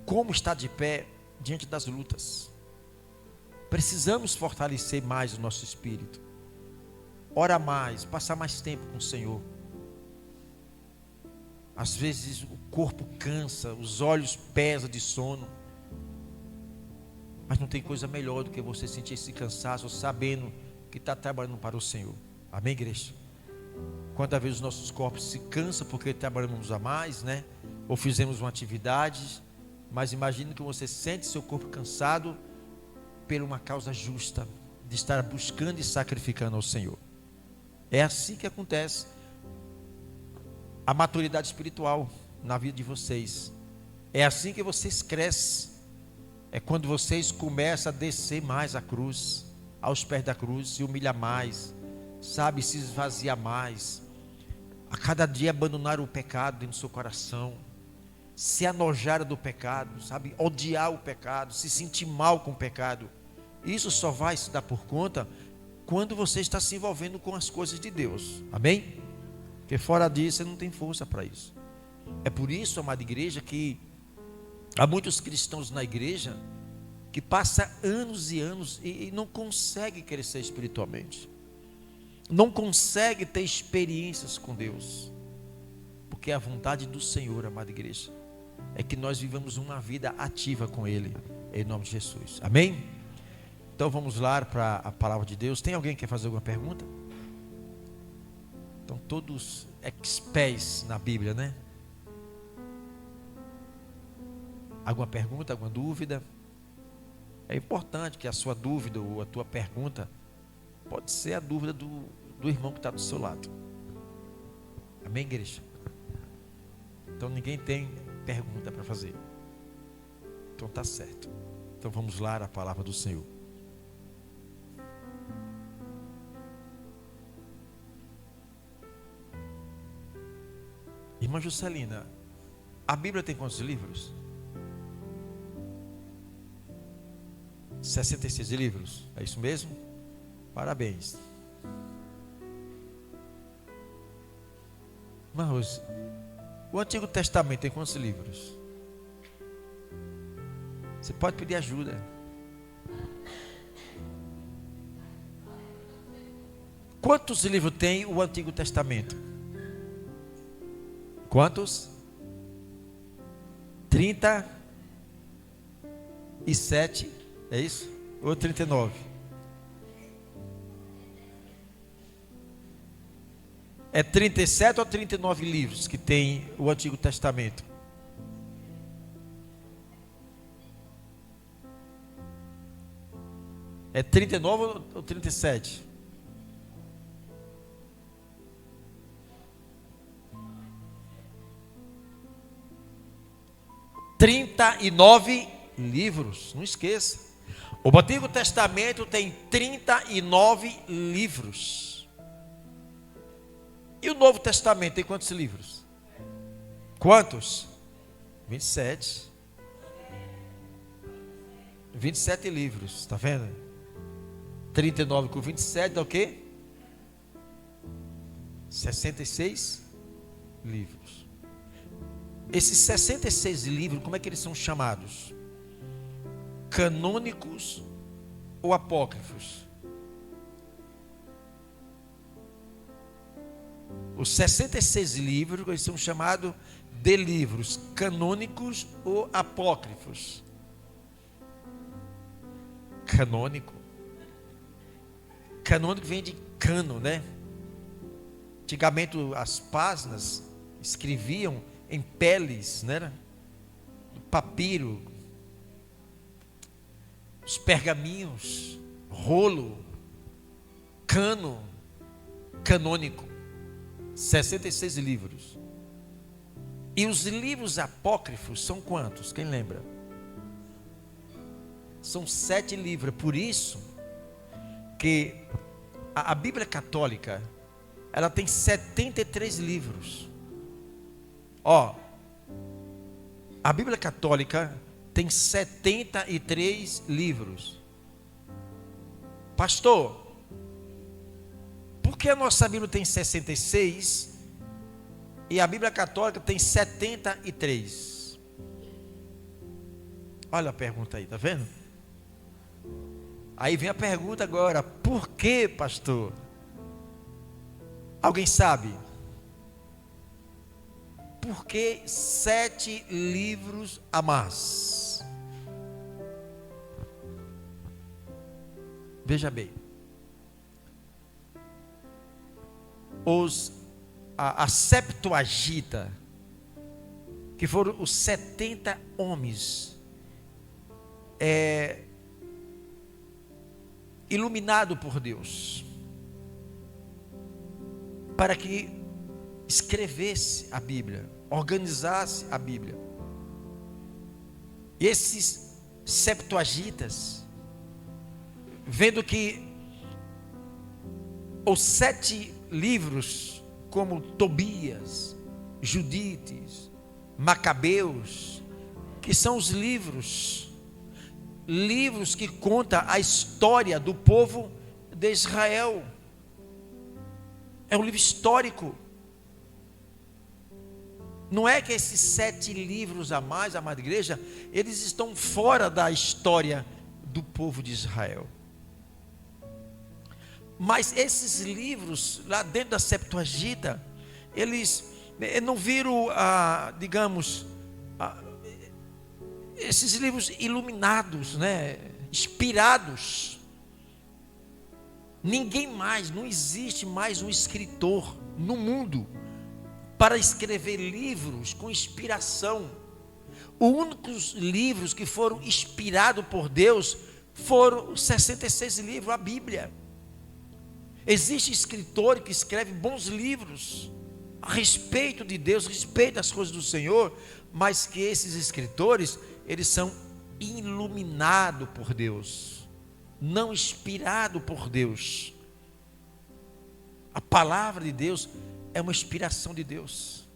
como estar de pé diante das lutas. Precisamos fortalecer mais o nosso espírito. Orar mais, passar mais tempo com o Senhor. Às vezes o corpo cansa, os olhos pesam de sono. Mas não tem coisa melhor do que você sentir esse cansaço, sabendo que está trabalhando para o Senhor. Amém, igreja? Quantas vezes os nossos corpos se cansam porque trabalhamos a mais, né? Ou fizemos uma atividade. Mas imagine que você sente seu corpo cansado por uma causa justa, de estar buscando e sacrificando ao Senhor. É assim que acontece a maturidade espiritual na vida de vocês. É assim que vocês crescem. É quando vocês começam a descer mais a cruz, aos pés da cruz, se humilhar mais, sabe, se esvaziar mais, a cada dia abandonar o pecado dentro do seu coração, se anojar do pecado, sabe, odiar o pecado, se sentir mal com o pecado. Isso só vai se dar por conta quando você está se envolvendo com as coisas de Deus, amém? Porque fora disso você não tem força para isso. É por isso, amada igreja, que há muitos cristãos na igreja que passam anos e anos e não conseguem crescer espiritualmente, não conseguem ter experiências com Deus, porque a vontade do Senhor, amada igreja, é que nós vivamos uma vida ativa com Ele, em nome de Jesus, amém? Então vamos lá para a palavra de Deus. Tem alguém que quer fazer alguma pergunta? Então todos experts na Bíblia, né? Alguma pergunta, alguma dúvida? É importante que a sua dúvida ou a tua pergunta pode ser a dúvida do irmão que está do seu lado. Amém, igreja? Então ninguém tem pergunta para fazer. Então tá certo. Então vamos lá a palavra do Senhor. Irmã Juscelina, a Bíblia tem quantos livros? 66 livros, é isso mesmo? Parabéns. Irmãos, o Antigo Testamento tem quantos livros? Você pode pedir ajuda. Quantos livros tem o Antigo Testamento? Quantos? 37, é isso? Ou 39? É 37 ou 39 livros que tem o Antigo Testamento? É 39 ou 37? (39 livros, não esqueça. O Antigo Testamento tem 39 livros. E o Novo Testamento tem quantos livros? Quantos? 27. 27 livros, está vendo? 39 com 27 dá o quê? 66 livros. Esses 66 livros, como é que eles são chamados? Canônicos ou apócrifos? Os 66 livros, eles são chamados de livros canônicos ou apócrifos? Canônico. Canônico vem de cano, né? Antigamente as páginas escreviam em peles, né? Papiro, os pergaminhos, rolo, cano, canônico. 66 livros. E os livros apócrifos são quantos? Quem lembra? São 7 livros. Por isso que a Bíblia Católica, ela tem 73 livros. Ó, a Bíblia Católica tem 73 livros. Pastor, por que a nossa Bíblia tem 66 e a Bíblia Católica tem 73? Olha a pergunta aí, tá vendo? Aí vem a pergunta agora: por que, pastor? Alguém sabe? Por que 7 livros a mais? Veja bem. A Septuaginta, que foram os 70 homens iluminado por Deus, para que escrevesse a Bíblia, organizasse a Bíblia. E esses septuagitas, vendo que os 7 livros, como Tobias, Judites, Macabeus, que são os livros que contam a história do povo de Israel. É um livro histórico. Não é que esses 7 livros a mais, amada igreja, eles estão fora da história do povo de Israel. Mas esses livros, lá dentro da Septuaginta, eles não viram, digamos, esses livros iluminados, né, inspirados. Ninguém mais, não existe mais um escritor no mundo para escrever livros com inspiração. Os únicos livros que foram inspirados por Deus foram os 66 livros, a Bíblia. Existe escritor que escreve bons livros a respeito de Deus, a respeito das coisas do Senhor, mas que esses escritores, eles são iluminados por Deus, não inspirados por Deus. A palavra de Deus é uma inspiração de Deus,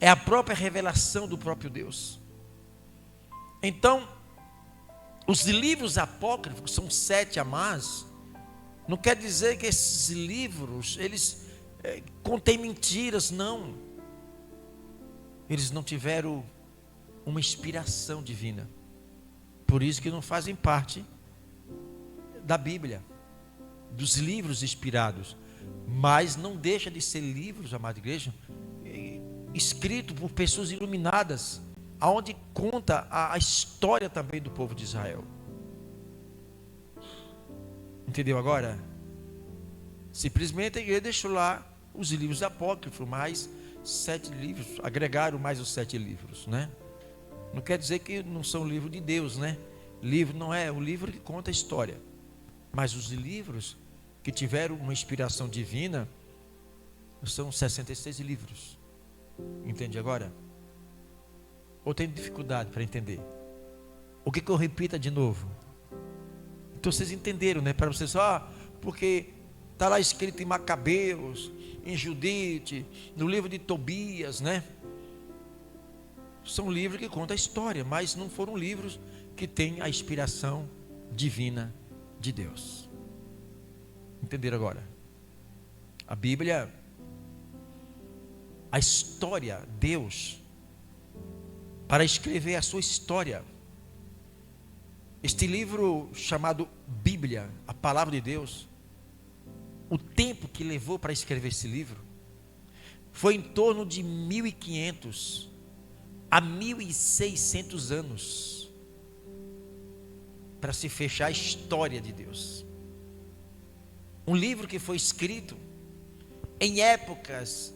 é a própria revelação do próprio Deus. Então, os livros apócrifos, que são 7 a mais, não quer dizer que esses livros, eles contêm mentiras, não. Eles não tiveram uma inspiração divina, por isso que não fazem parte da Bíblia, dos livros inspirados. Mas não deixa de ser livros, amada igreja, escrito por pessoas iluminadas, aonde conta a história também do povo de Israel. Entendeu agora? Simplesmente a igreja deixou lá os livros apócrifos, mais 7 livros, agregaram mais os 7 livros, né? Não quer dizer que não são livros de Deus, né? Livro não é o livro que conta a história, mas os livros que tiveram uma inspiração divina são 66 livros. Entende agora? Ou tem dificuldade para entender? O que eu repita de novo? Então vocês entenderam, né? Para vocês, porque está lá escrito em Macabeus, em Judite, no livro de Tobias, né? São livros que contam a história, mas não foram livros que têm a inspiração divina de Deus. Entenderam agora? A Bíblia, a história, Deus, para escrever a sua história. Este livro chamado Bíblia, a palavra de Deus, o tempo que levou para escrever esse livro foi em torno de 1500 a 1600 anos para se fechar a história de Deus. Um livro que foi escrito em épocas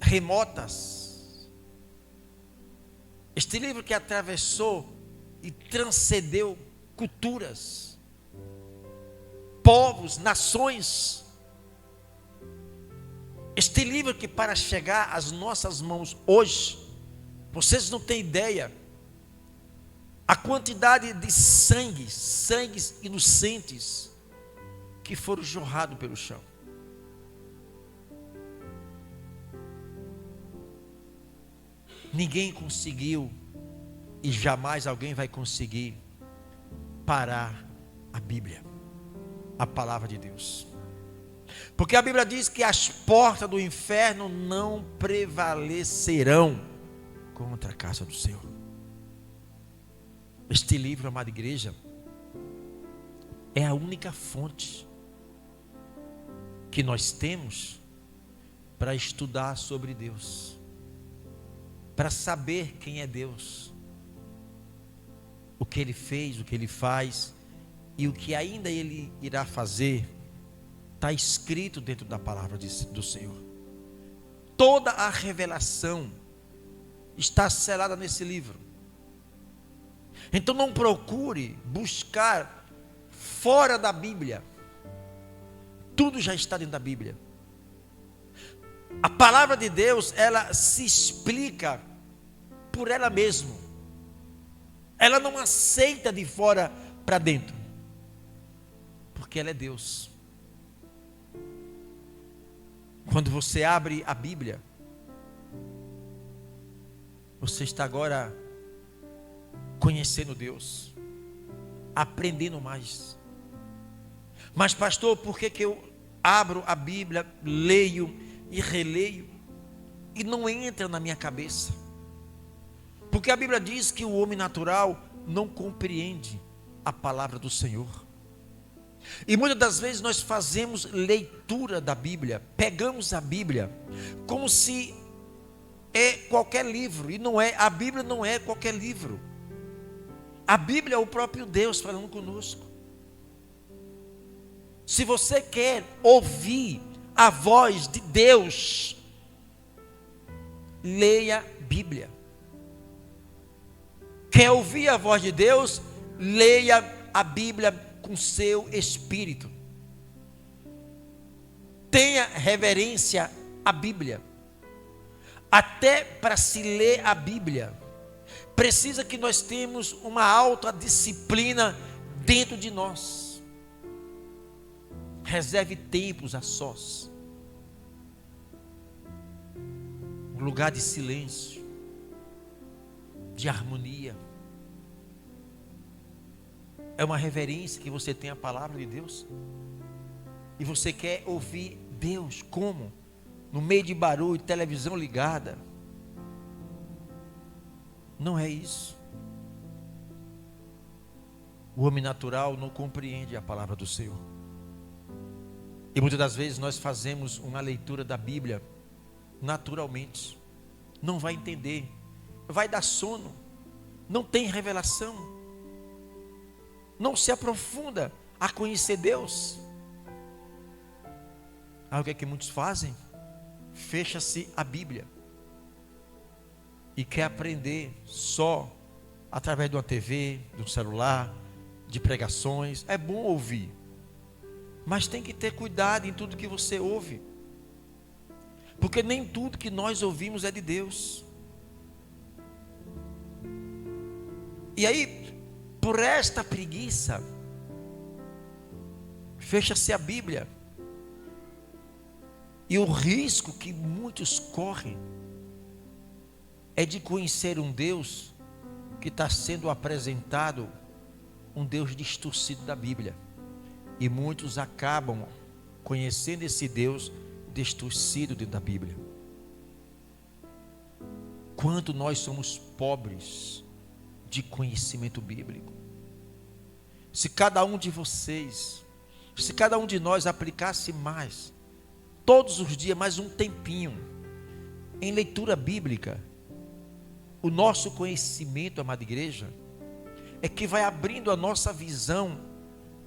remotas. Este livro que atravessou e transcendeu culturas, povos, nações. Este livro que para chegar às nossas mãos hoje, vocês não têm ideia a quantidade de sangues inocentes que foram jorrados pelo chão. Ninguém conseguiu e jamais alguém vai conseguir parar a Bíblia, a palavra de Deus. Porque a Bíblia diz que as portas do inferno não prevalecerão contra a casa do Senhor. Este livro, amada igreja, é a única fonte que nós temos para estudar sobre Deus, para saber quem é Deus, o que Ele fez, o que Ele faz e o que ainda Ele irá fazer. Está escrito dentro da palavra do Senhor. Toda a revelação está selada nesse livro. Então não procure buscar fora da Bíblia. Tudo já está dentro da Bíblia. A palavra de Deus, ela se explica por ela mesma. Ela não aceita de fora para dentro, porque ela é Deus. Quando você abre a Bíblia, você está agora conhecendo Deus, aprendendo mais. Mas pastor, por que eu abro a Bíblia, leio e releio e não entra na minha cabeça? Porque a Bíblia diz que o homem natural não compreende a palavra do Senhor. E muitas das vezes nós fazemos leitura da Bíblia, pegamos a Bíblia como se é qualquer livro, e não é. A Bíblia não é qualquer livro. A Bíblia é o próprio Deus falando conosco. Se você quer ouvir a voz de Deus, leia a Bíblia. Quer ouvir a voz de Deus? Leia a Bíblia com seu espírito. Tenha reverência à Bíblia. Até para se ler a Bíblia, precisa que nós tenhamos uma alta disciplina dentro de nós. Reserve tempos a sós, um lugar de silêncio, de harmonia. É uma reverência que você tem à palavra de Deus. E você quer ouvir Deus como? No meio de barulho, televisão ligada. Não é isso. O homem natural não compreende a palavra do Senhor. E muitas das vezes nós fazemos uma leitura da Bíblia naturalmente. Não vai entender. Vai dar sono. Não tem revelação. Não se aprofunda a conhecer Deus. Aí o que é que muitos fazem? Fecha-se a Bíblia e quer aprender só através de uma TV, de um celular, de pregações. É bom ouvir, mas tem que ter cuidado em tudo que você ouve, porque nem tudo que nós ouvimos é de Deus. E aí, por esta preguiça, fecha-se a Bíblia. E o risco que muitos correm é de conhecer um Deus que está sendo apresentado, um Deus distorcido da Bíblia. E muitos acabam conhecendo esse Deus distorcido dentro da Bíblia. Quanto nós somos pobres de conhecimento bíblico. Se cada um de vocês, se cada um de nós aplicasse mais, todos os dias, mais um tempinho, em leitura bíblica, o nosso conhecimento, amada igreja, é que vai abrindo a nossa visão,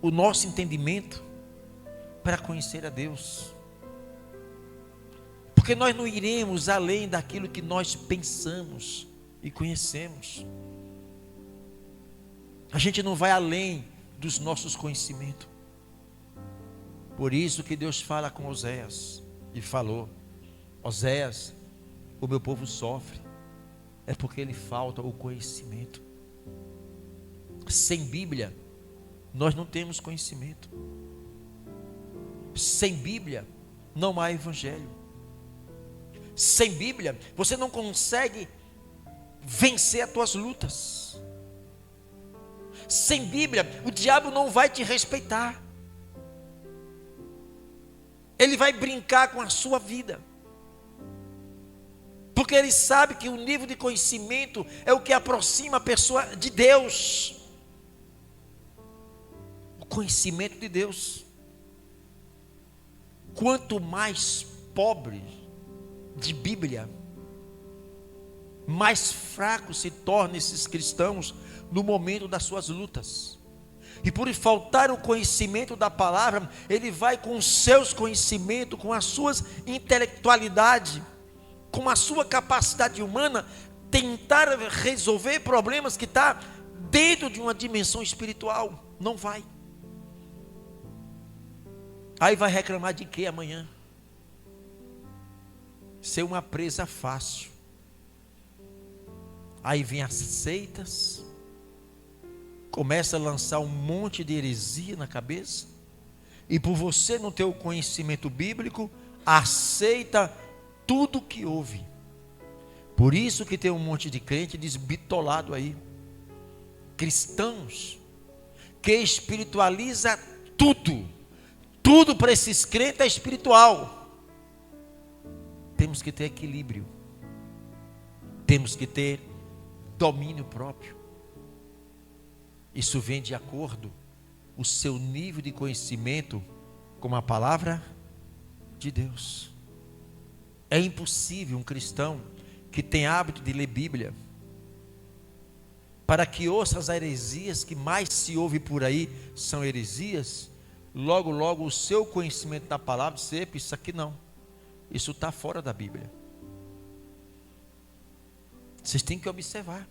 o nosso entendimento, para conhecer a Deus. Porque nós não iremos além daquilo que nós pensamos e conhecemos. A gente não vai além dos nossos conhecimentos. Por isso que Deus fala com Oséias e falou: Oséias, o meu povo sofre, é porque lhe falta o conhecimento. Sem Bíblia, nós não temos conhecimento. Sem Bíblia, não há evangelho. Sem Bíblia, você não consegue vencer as tuas lutas. Sem Bíblia, o diabo não vai te respeitar. Ele vai brincar com a sua vida. Porque ele sabe que o nível de conhecimento é o que aproxima a pessoa de Deus. O conhecimento de Deus. Quanto mais pobre de Bíblia, mais fracos se tornam esses cristãos no momento das suas lutas. E por faltar o conhecimento da palavra, ele vai com os seus conhecimentos, com as suas intelectualidade, com a sua capacidade humana, tentar resolver problemas que estão dentro de uma dimensão espiritual. Não vai. Aí vai reclamar de quê amanhã? Ser uma presa fácil. Aí vem as seitas, começa a lançar um monte de heresia na cabeça, e por você não ter o conhecimento bíblico, aceita tudo que ouve. Por isso que tem um monte de crente desbitolado aí, cristãos, que espiritualiza tudo para esses crentes é espiritual. Temos que ter equilíbrio, temos que ter domínio próprio. Isso vem de acordo o seu nível de conhecimento com a palavra de Deus. É impossível um cristão que tem hábito de ler Bíblia, para que ouça as heresias que mais se ouve por aí, são heresias, logo o seu conhecimento da palavra, isso aqui não, isso está fora da Bíblia. Vocês têm que observar.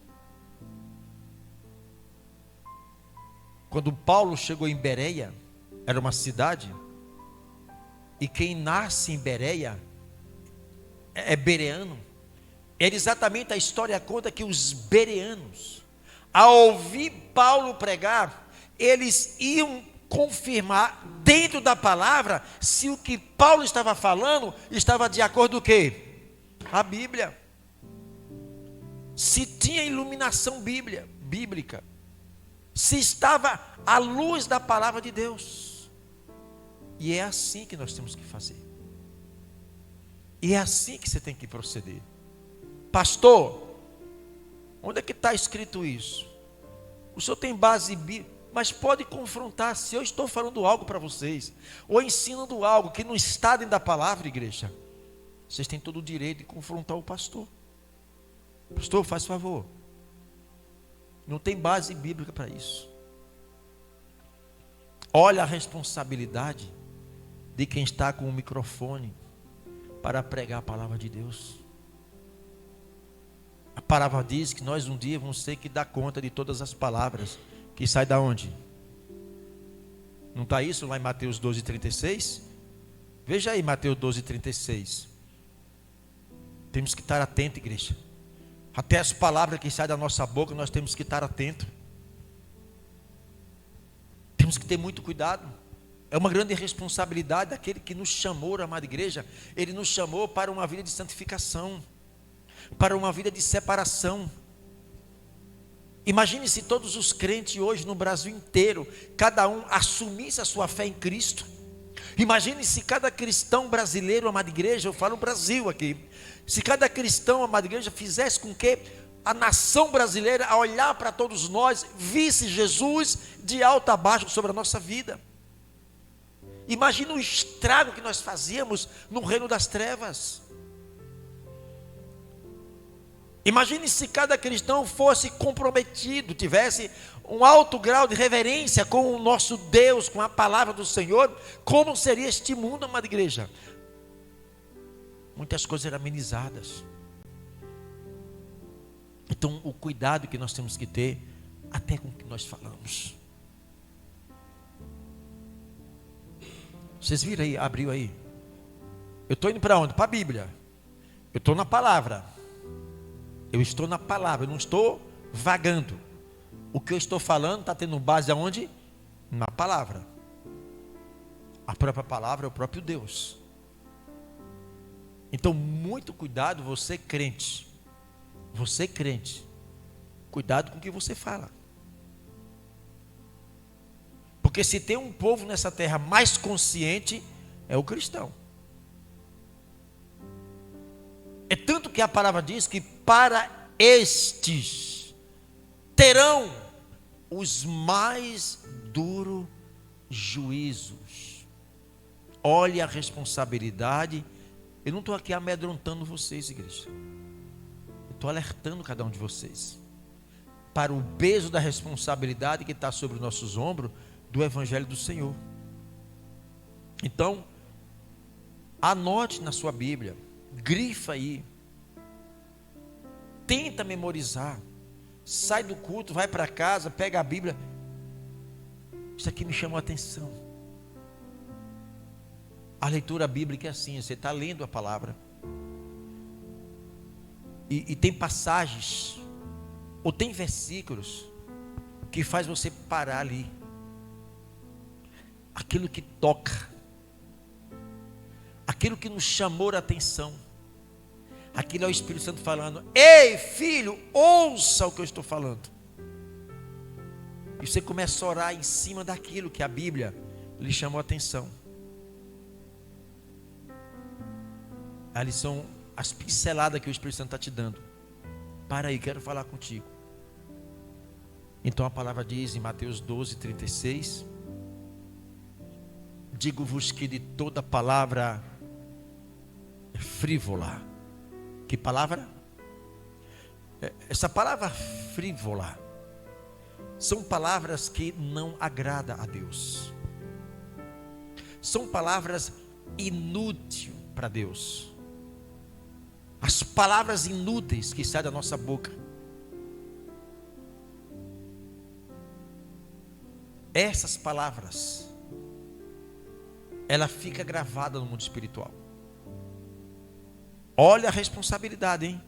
Quando Paulo chegou em Bereia, era uma cidade, e quem nasce em Bereia é bereano. Era exatamente a história conta que os bereanos, ao ouvir Paulo pregar, eles iam confirmar dentro da palavra se o que Paulo estava falando estava de acordo com o quê? A Bíblia. Se tinha iluminação bíblica, se estava à luz da palavra de Deus. E é assim que nós temos que fazer. E é assim que você tem que proceder. Pastor, onde é que está escrito isso? O senhor tem base bíblica, mas pode confrontar. Se eu estou falando algo para vocês, ou ensinando algo que não está dentro da palavra, igreja, vocês têm todo o direito de confrontar o pastor. Pastor, faz favor. Não tem base bíblica para isso. Olha a responsabilidade de quem está com o microfone para pregar a palavra de Deus. A palavra diz que nós um dia vamos ter que dar conta de todas as palavras que saem da onde? Não está isso lá em Mateus 12:36? Veja aí Mateus 12:36. Temos que estar atento, igreja. Até as palavras que saem da nossa boca, nós temos que estar atento. Temos que ter muito cuidado. É uma grande responsabilidade daquele que nos chamou, amada igreja. Ele nos chamou para uma vida de santificação, para uma vida de separação. Imagine se todos os crentes hoje no Brasil inteiro, cada um assumisse a sua fé em Cristo. Imagine se cada cristão brasileiro, amada igreja, eu falo Brasil aqui, se cada cristão, amada igreja, fizesse com que a nação brasileira, a olhar para todos nós, visse Jesus de alto a baixo sobre a nossa vida. Imagine o estrago que nós fazíamos no reino das trevas. Imagine se cada cristão fosse comprometido, tivesse um alto grau de reverência com o nosso Deus, com a palavra do Senhor. Como seria este mundo, amada igreja? Muitas coisas eram amenizadas. Então, o cuidado que nós temos que ter, até com o que nós falamos. Vocês viram aí, abriu aí. Eu estou indo para onde? Para a Bíblia. Eu estou na palavra. Eu estou na palavra, eu não estou vagando. O que eu estou falando está tendo base aonde? Na palavra. A própria palavra é o próprio Deus. Então, muito cuidado, você crente. Você crente. Cuidado com o que você fala. Porque se tem um povo nessa terra mais consciente, é o cristão. É tanto que a palavra diz que para estes terão os mais duros juízos. Olhe a responsabilidade. Eu não estou aqui amedrontando vocês, igreja. Eu estou alertando cada um de vocês para o peso da responsabilidade que está sobre os nossos ombros do Evangelho do Senhor. Então, anote na sua Bíblia, grifa aí, tenta memorizar, sai do culto, vai para casa, pega a Bíblia. Isso aqui me chamou a atenção. A leitura bíblica é assim, você está lendo a palavra e tem passagens ou tem versículos que faz você parar ali. Aquilo que toca, aquilo que nos chamou a atenção, aquilo é o Espírito Santo falando: ei filho, ouça o que eu estou falando. E você começa a orar em cima daquilo que a Bíblia lhe chamou a atenção. Ali são as pinceladas que o Espírito Santo está te dando. Para aí, quero falar contigo. Então a palavra diz em Mateus 12:36: digo-vos que de toda palavra frívola. Que palavra? Essa palavra frívola são palavras que não agradam a Deus. São palavras inúteis para Deus. As palavras inúteis que saem da nossa boca. Essas palavras, ela fica gravada no mundo espiritual. Olha a responsabilidade, hein?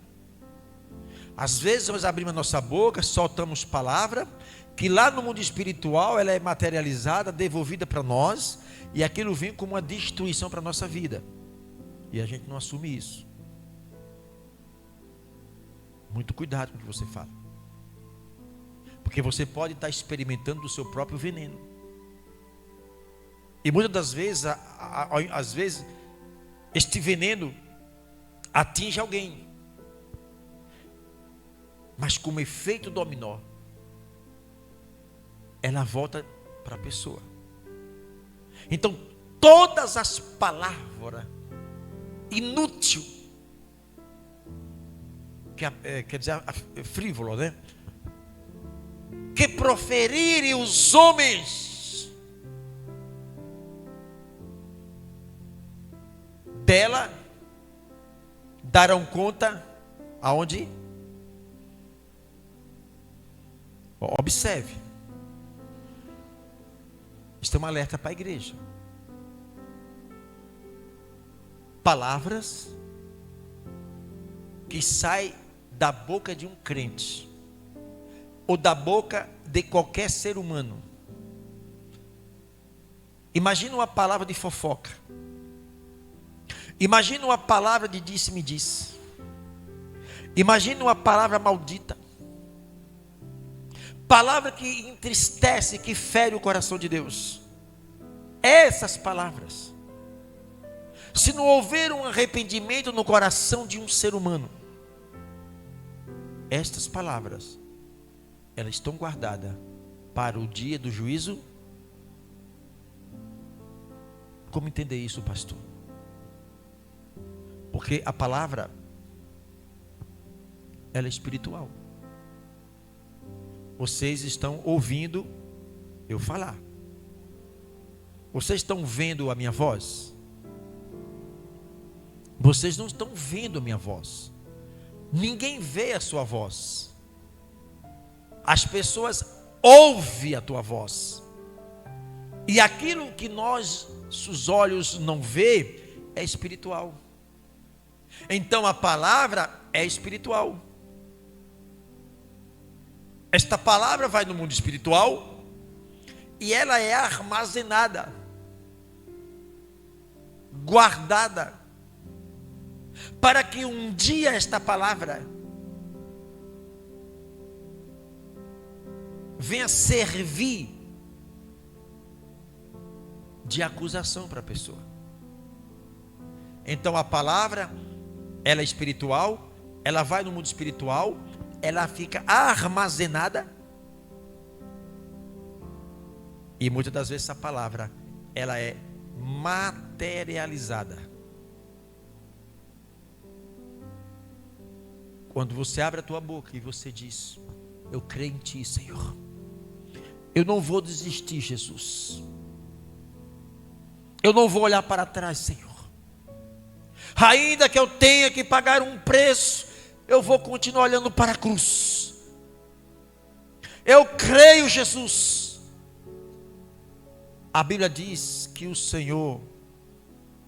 Às vezes nós abrimos a nossa boca, soltamos palavra, que lá no mundo espiritual ela é materializada, devolvida para nós, e aquilo vem como uma destruição para a nossa vida. E a gente não assume isso. Muito cuidado com o que você fala. Porque você pode estar experimentando do seu próprio veneno. E muitas das vezes, às vezes, este veneno atinge alguém. Mas como efeito dominó, ela volta para a pessoa. Então, todas as palavras inúteis, quer dizer, frívolo, né? Que proferirem os homens, dela darão conta aonde? Observe. Isto é um alerta para a igreja. Palavras que saem da boca de um crente ou da boca de qualquer ser humano. Imagina uma palavra de fofoca. Imagina uma palavra de disse-me-disse. Imagina uma palavra maldita. Palavra que entristece, que fere o coração de Deus. Essas palavras, se não houver um arrependimento no coração de um ser humano, estas palavras, elas estão guardadas para o dia do juízo. Como entender isso, pastor? Porque a palavra, ela é espiritual. Vocês estão ouvindo eu falar. Vocês estão vendo a minha voz? Vocês não estão vendo a minha voz. Ninguém vê a sua voz. As pessoas ouvem a tua voz. E aquilo que nossos olhos não vê é espiritual. Então a palavra é espiritual. Esta palavra vai no mundo espiritual e ela é armazenada, guardada, para que um dia esta palavra venha servir de acusação para a pessoa. Então a palavra ela é espiritual, ela vai no mundo espiritual, ela fica armazenada. E muitas das vezes essa palavra, ela é materializada. Quando você abre a tua boca e você diz: eu creio em ti, Senhor. Eu não vou desistir, Jesus. Eu não vou olhar para trás, Senhor. Ainda que eu tenha que pagar um preço, eu vou continuar olhando para a cruz. Eu creio, Jesus. A Bíblia diz que o Senhor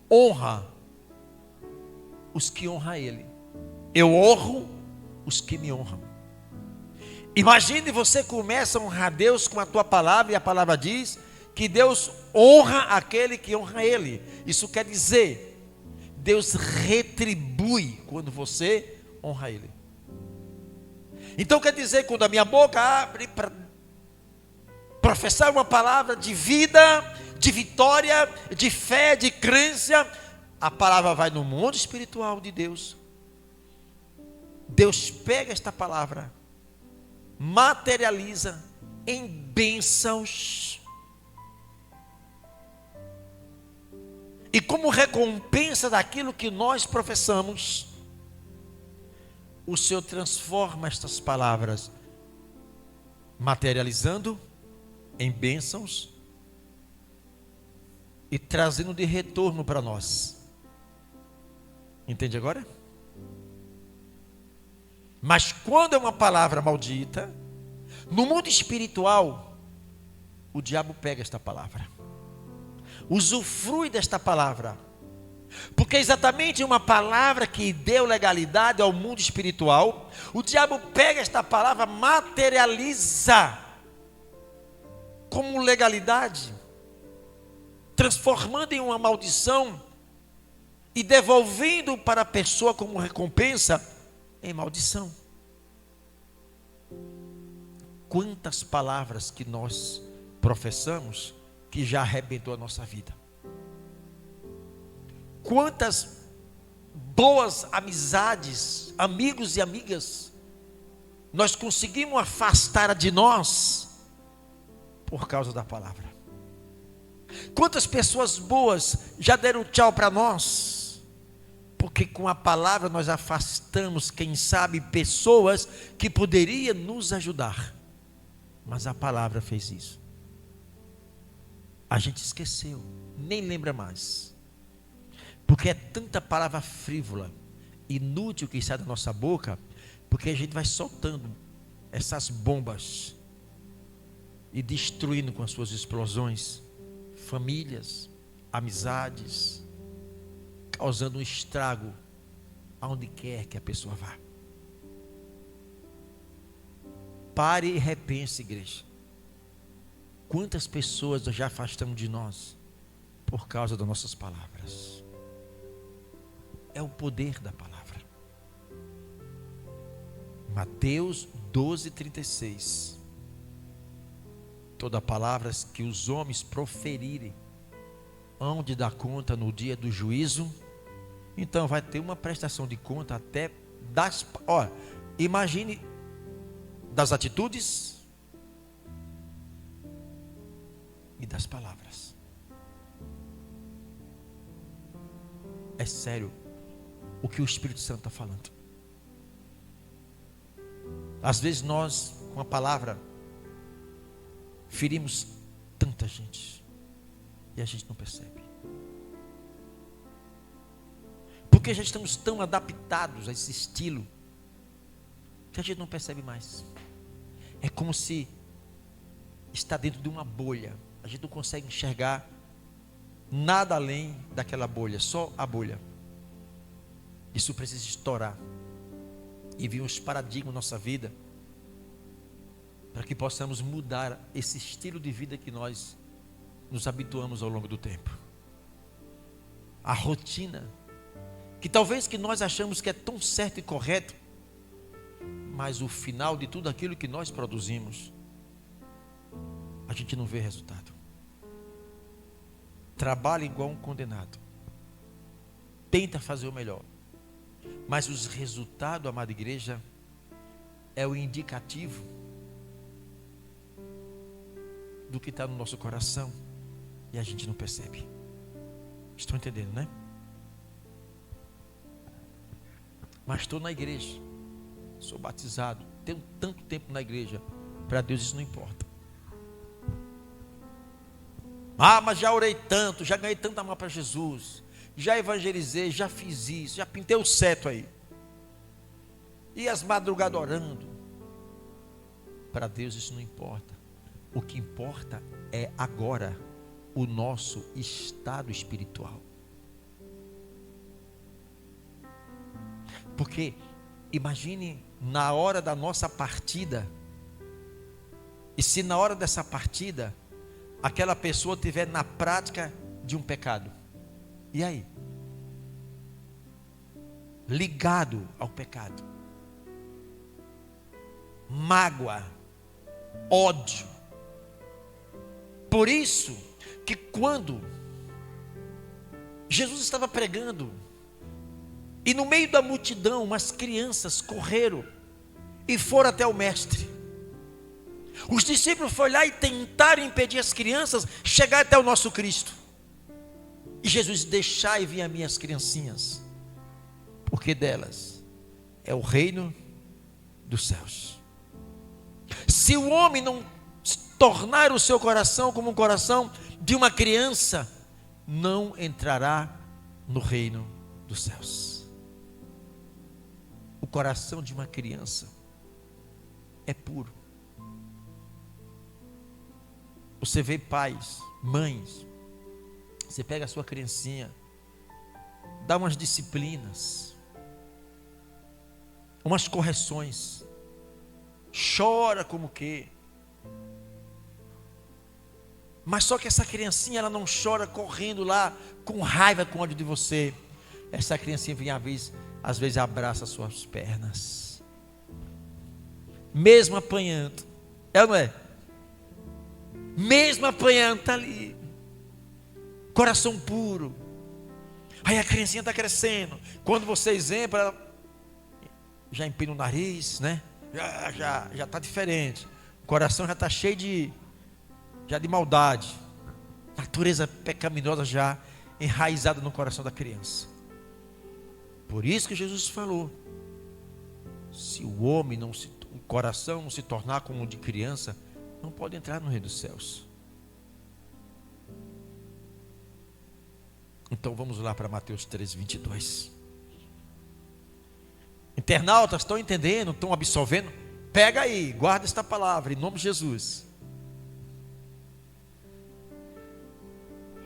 honra os que honram a Ele. Eu honro os que me honram. Imagine você começa a honrar Deus com a tua palavra, e a palavra diz que Deus honra aquele que honra Ele. Isso quer dizer, Deus retribui quando você honra Ele. Então quer dizer, quando a minha boca abre para professar uma palavra de vida, de vitória, de fé, de crença, a palavra vai no mundo espiritual de Deus. Deus pega esta palavra, materializa em bênçãos, e como recompensa daquilo que nós professamos, o Senhor transforma estas palavras, materializando em bênçãos e trazendo de retorno para nós. Entende agora? Mas quando é uma palavra maldita, no mundo espiritual, o diabo pega esta palavra, usufrui desta palavra, porque é exatamente uma palavra que deu legalidade ao mundo espiritual. O diabo pega esta palavra, materializa como legalidade, transformando em uma maldição e devolvendo para a pessoa como recompensa em maldição. Quantas palavras que nós professamos que já arrebentou a nossa vida. Quantas boas amizades, amigos e amigas, nós conseguimos afastar de nós por causa da palavra. Quantas pessoas boas já deram tchau para nós, porque com a palavra nós afastamos, quem sabe, pessoas que poderiam nos ajudar, mas a palavra fez isso. A gente esqueceu, nem lembra mais, porque é tanta palavra frívola, inútil que sai da nossa boca, porque a gente vai soltando essas bombas e destruindo com as suas explosões famílias, amizades, causando um estrago aonde quer que a pessoa vá. Pare e repense, igreja. Quantas pessoas nós já afastamos de nós por causa das nossas palavras? É o poder da palavra. Mateus 12:36. Toda palavra que os homens proferirem hão de dar conta no dia do juízo. Então vai ter uma prestação de conta até das... Olha, imagine das atitudes e das palavras. É sério o que o Espírito Santo está falando. Às vezes nós, com a palavra, ferimos tanta gente e a gente não percebe, porque já estamos tão adaptados a esse estilo que a gente não percebe mais. É como se está dentro de uma bolha, a gente não consegue enxergar nada além daquela bolha, só a bolha. Isso precisa estourar e vir uns paradigmas na nossa vida, para que possamos mudar esse estilo de vida que nós nos habituamos ao longo do tempo. A rotina, que talvez que nós achamos que é tão certo e correto, mas o final de tudo aquilo que nós produzimos, a gente não vê resultado. Trabalha igual um condenado, tenta fazer o melhor, Mas os resultados, amada igreja, é o indicativo do que está no nosso coração e a gente não percebe. Estão entendendo, né? Mas estou na igreja, sou batizado, tenho tanto tempo na igreja, para Deus isso não importa. Mas já orei tanto, já ganhei tanta alma para Jesus, já evangelizei, já fiz isso, já pintei o seto aí, e as madrugadas orando. Para Deus isso não importa. O que importa é agora o nosso estado espiritual. Porque imagine na hora da nossa partida, e se na hora dessa partida aquela pessoa estiver na prática de um pecado, e aí? Ligado ao pecado, mágoa, ódio. Por isso que quando Jesus estava pregando, e no meio da multidão, umas crianças correram e foram até o mestre. Os discípulos foram lá e tentaram impedir as crianças chegar até o nosso Cristo. E Jesus: deixai vir a mim as criancinhas, porque delas é o reino dos céus. Se o homem não tornar o seu coração como um coração de uma criança, não entrará no reino dos céus. O coração de uma criança é puro. Você vê pais, mães, você pega a sua criancinha, dá umas disciplinas, umas correções, chora como que, mas só que essa criancinha, ela não chora correndo lá com raiva, com ódio de você. Essa criancinha vem às vezes abraça as suas pernas, mesmo apanhando, é ou não é? Mesmo apanhando, está ali, coração puro. Aí a criancinha está crescendo, quando você exemplo, ela já empina o nariz, né? Já está diferente, o coração já está cheio de maldade, natureza pecaminosa já enraizada no coração da criança. Por isso que Jesus falou: se o homem o coração não se tornar como o de criança, não pode entrar no reino dos céus. Então vamos lá para Mateus 13, 22. Internautas, estão entendendo? Estão absorvendo? Pega aí, guarda esta palavra em nome de Jesus.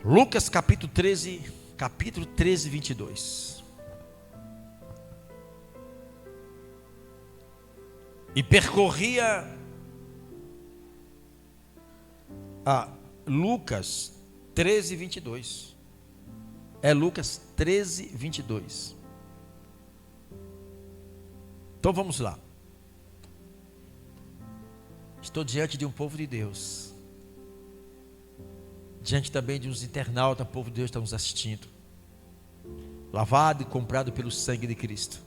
Lucas capítulo 13, 22. E percorria Lucas 13, 22. É Lucas 13, 22. Então vamos lá. Estou diante de um povo de Deus, diante também de uns internautas, o povo de Deus está nos assistindo, lavado e comprado pelo sangue de Cristo.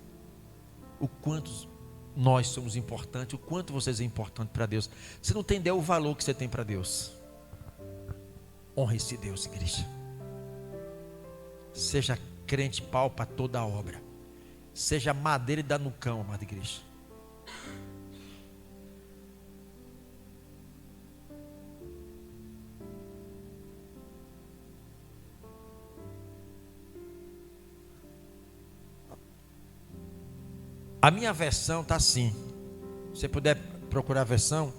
O quanto nós somos importantes, o quanto vocês é importante para Deus. Você não tem ideia o valor que você tem para Deus. Honre esse Deus, igreja. Seja crente pau para toda a obra. Seja madeira e dá no cão, amada igreja. A minha versão está assim. Se você puder procurar a versão.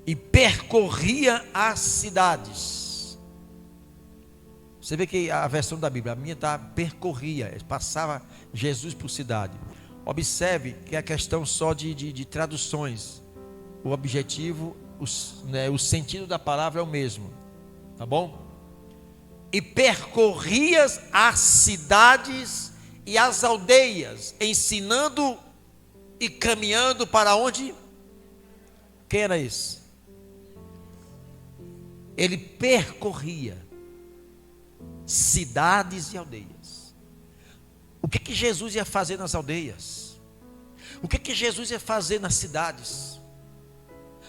E percorria as cidades. Você vê que a versão da Bíblia, a minha está percorria, passava Jesus por cidade. Observe que é a questão só de traduções. O objetivo, o sentido da palavra é o mesmo. Tá bom? E percorrias as cidades e as aldeias, ensinando e caminhando para onde? Quem era esse? Ele percorria cidades e aldeias. O que Jesus ia fazer nas aldeias? O que Jesus ia fazer nas cidades?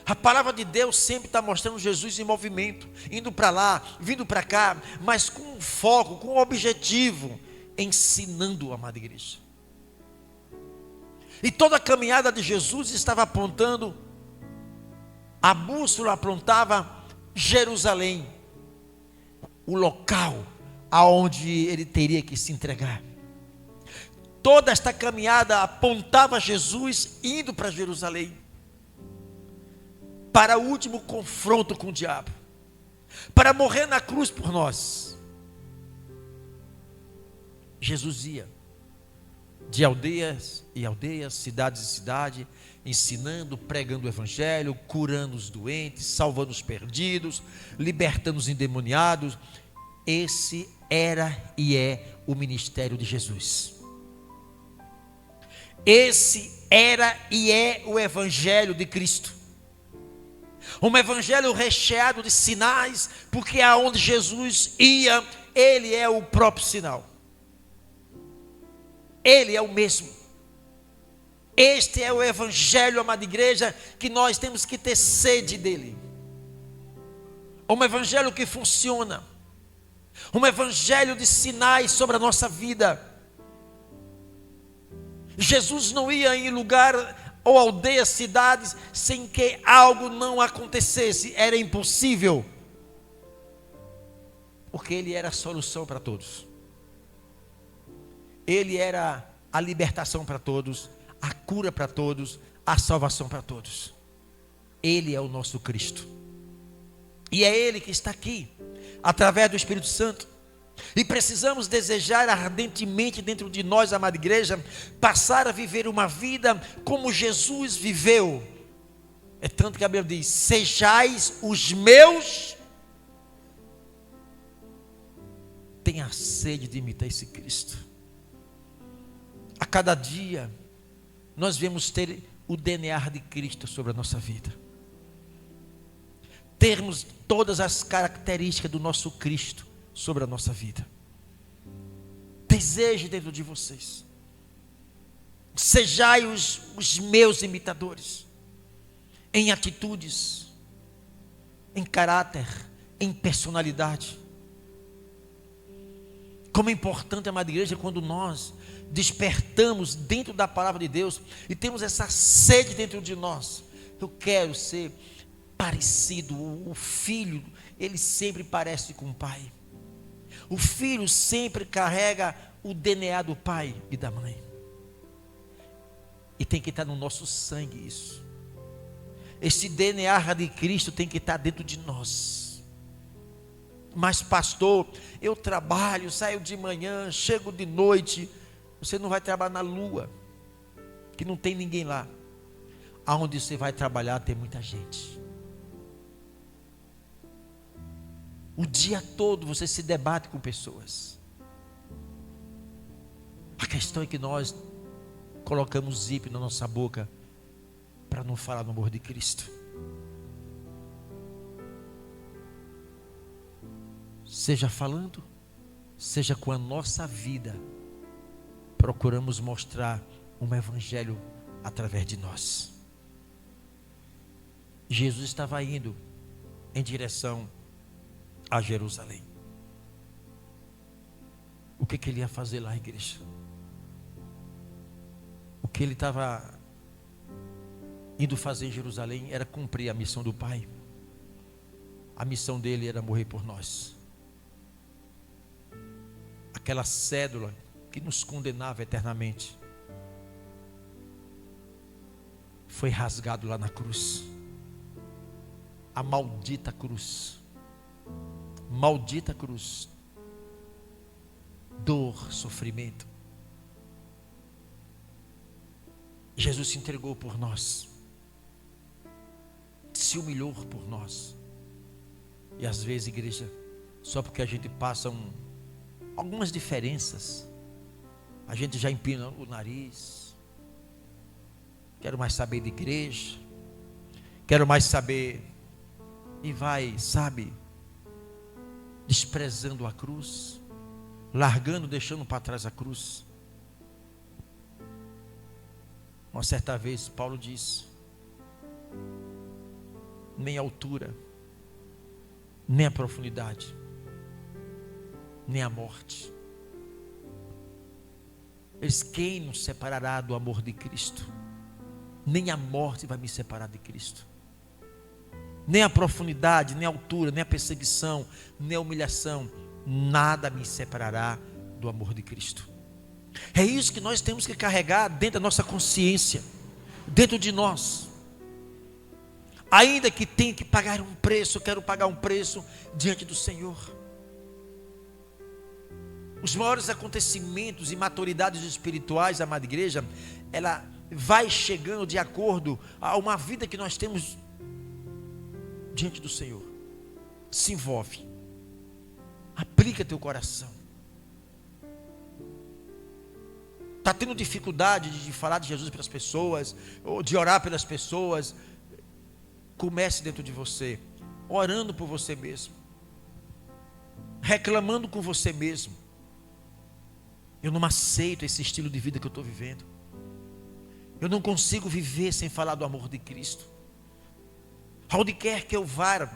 A palavra de Deus sempre está mostrando Jesus em movimento, indo para lá, vindo para cá, mas com um foco, com um objetivo, ensinando a amada igreja. E toda a caminhada de Jesus estava apontando, a bússola apontava Jerusalém, o local aonde ele teria que se entregar. Toda esta caminhada apontava Jesus indo para Jerusalém, para o último confronto com o diabo, para morrer na cruz por nós. Jesus ia de aldeias e aldeias, cidades e cidades, ensinando, pregando o evangelho, curando os doentes, salvando os perdidos, libertando os endemoniados. Esse era e é o ministério de Jesus. Esse era e é o evangelho de Cristo. Um evangelho recheado de sinais, porque aonde Jesus ia, ele é o próprio sinal. Ele é o mesmo. Este é o evangelho, amada igreja, que nós temos que ter sede dele. Um evangelho que funciona. Um evangelho de sinais sobre a nossa vida. Jesus não ia em lugar ou aldeias, cidades, sem que algo não acontecesse. Era impossível. Porque ele era a solução para todos. Ele era a libertação para todos, a cura para todos, a salvação para todos. Ele é o nosso Cristo. E é Ele que está aqui, através do Espírito Santo. E precisamos desejar ardentemente dentro de nós, amada igreja, passar a viver uma vida como Jesus viveu. É tanto que a Bíblia diz: sejais os meus. Tenha sede de imitar esse Cristo. A cada dia, nós vemos ter o DNA de Cristo sobre a nossa vida. Termos todas as características do nosso Cristo sobre a nossa vida. Deseje dentro de vocês. Sejai os meus imitadores. Em atitudes, em caráter, em personalidade. Como é importante, amada igreja, quando nós despertamos dentro da palavra de Deus e temos essa sede dentro de nós. Eu quero ser parecido. O filho, ele sempre parece com o pai. O filho sempre carrega o DNA do pai e da mãe. E tem que estar no nosso sangue isso. Esse DNA de Cristo tem que estar dentro de nós. Mas pastor, eu trabalho, saio de manhã, chego de noite. Você não vai trabalhar na lua, que não tem ninguém lá. Aonde você vai trabalhar tem muita gente. O dia todo você se debate com pessoas. A questão é que nós colocamos zíper na nossa boca para não falar no amor de Cristo. Seja falando, seja com a nossa vida, procuramos mostrar um evangelho através de nós. Jesus estava indo em direção a Jerusalém. O que ele ia fazer lá, igreja? O que ele estava indo fazer em Jerusalém era cumprir a missão do Pai. A missão dele era morrer por nós. Aquela cédula que nos condenava eternamente foi rasgado lá na cruz. A maldita cruz. Maldita cruz. Dor, sofrimento. Jesus se entregou por nós. Se humilhou por nós. E às vezes, igreja, só porque a gente passa algumas diferenças, a gente já empina o nariz. Quero mais saber de igreja. Quero mais saber. E vai, sabe, desprezando a cruz, largando, deixando para trás a cruz. Uma certa vez Paulo disse: nem a altura, nem a profundidade, nem a morte. Quem nos separará do amor de Cristo? Nem a morte vai me separar de Cristo. Nem a profundidade, nem a altura, nem a perseguição, nem a humilhação, nada me separará do amor de Cristo. É isso que nós temos que carregar dentro da nossa consciência, dentro de nós. Ainda que tenha que pagar um preço, eu quero pagar um preço diante do Senhor. Os maiores acontecimentos e maturidades espirituais, amada igreja, ela vai chegando de acordo a uma vida que nós temos diante do Senhor. Se envolve, aplica teu coração. Está tendo dificuldade de falar de Jesus para as pessoas, ou de orar pelas pessoas? Comece dentro de você, orando por você mesmo, reclamando com você mesmo. Eu não aceito esse estilo de vida que eu estou vivendo. Eu não consigo viver sem falar do amor de Cristo. Aonde quer que eu vá,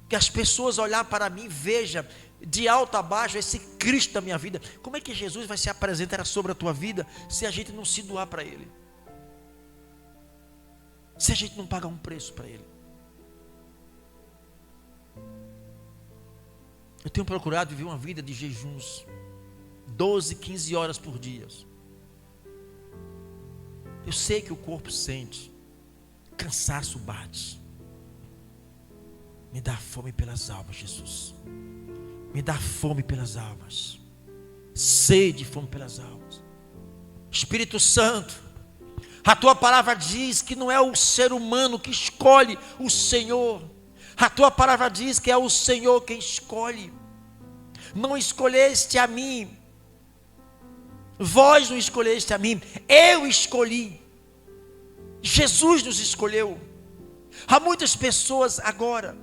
que as pessoas olhar para mim, vejam de alto a baixo esse Cristo da minha vida. Como é que Jesus vai se apresentar sobre a tua vida se a gente não se doar para Ele? Se a gente não pagar um preço para Ele? Eu tenho procurado viver uma vida de jejuns, 12, 15 horas por dia. Eu sei que o corpo sente, cansaço bate. Me dá fome pelas almas, Jesus. Me dá fome pelas almas. Sede e fome pelas almas. Espírito Santo, a tua palavra diz que não é o ser humano que escolhe o Senhor. A tua palavra diz que é o Senhor quem escolhe. Não escolheste a mim. Vós não escolheste a mim, eu escolhi. Jesus nos escolheu. Há muitas pessoas agora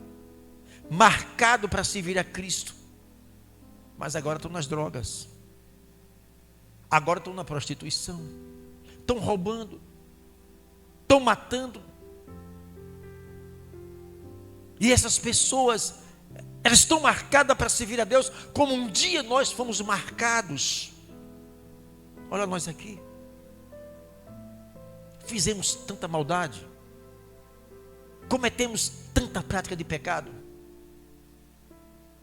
marcado para servir a Cristo, mas agora estão nas drogas, agora estão na prostituição, estão roubando, estão matando. E essas pessoas, elas estão marcadas para servir a Deus, como um dia nós fomos marcados. Olha nós aqui, fizemos tanta maldade, cometemos tanta prática de pecado,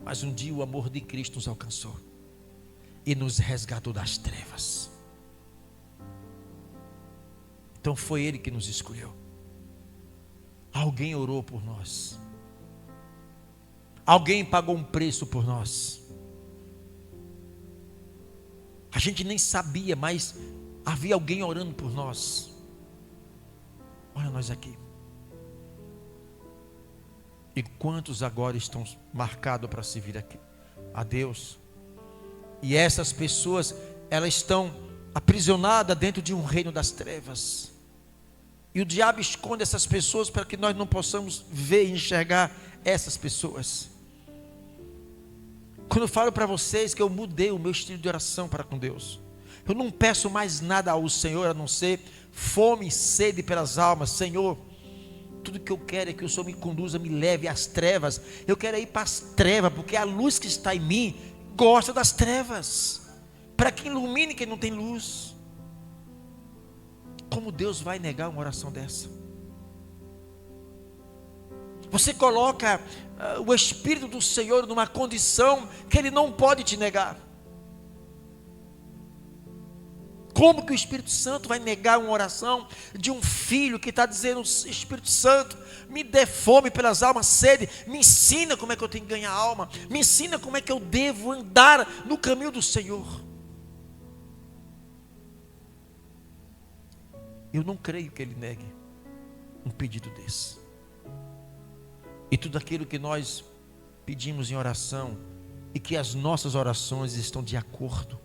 mas um dia o amor de Cristo nos alcançou e nos resgatou das trevas. Então foi Ele que nos escolheu. Alguém orou por nós, alguém pagou um preço por nós. A gente nem sabia, mas havia alguém orando por nós. Olha nós aqui. E quantos agora estão marcados para servir aqui a Deus? E essas pessoas, elas estão aprisionadas dentro de um reino das trevas. E o diabo esconde essas pessoas para que nós não possamos ver e enxergar essas pessoas. Quando eu falo para vocês que eu mudei o meu estilo de oração para com Deus, eu não peço mais nada ao Senhor a não ser fome e sede pelas almas. Senhor, tudo que eu quero é que o Senhor me conduza, me leve às trevas. Eu quero ir para as trevas, porque a luz que está em mim gosta das trevas, para que ilumine quem não tem luz. Como Deus vai negar uma oração dessa? Você coloca o Espírito do Senhor numa condição que Ele não pode te negar. Como que o Espírito Santo vai negar uma oração de um filho que está dizendo: Espírito Santo, me dê fome pelas almas, sede, me ensina como é que eu tenho que ganhar alma, me ensina como é que eu devo andar no caminho do Senhor. Eu não creio que Ele negue um pedido desse. E tudo aquilo que nós pedimos em oração, e que as nossas orações estão de acordo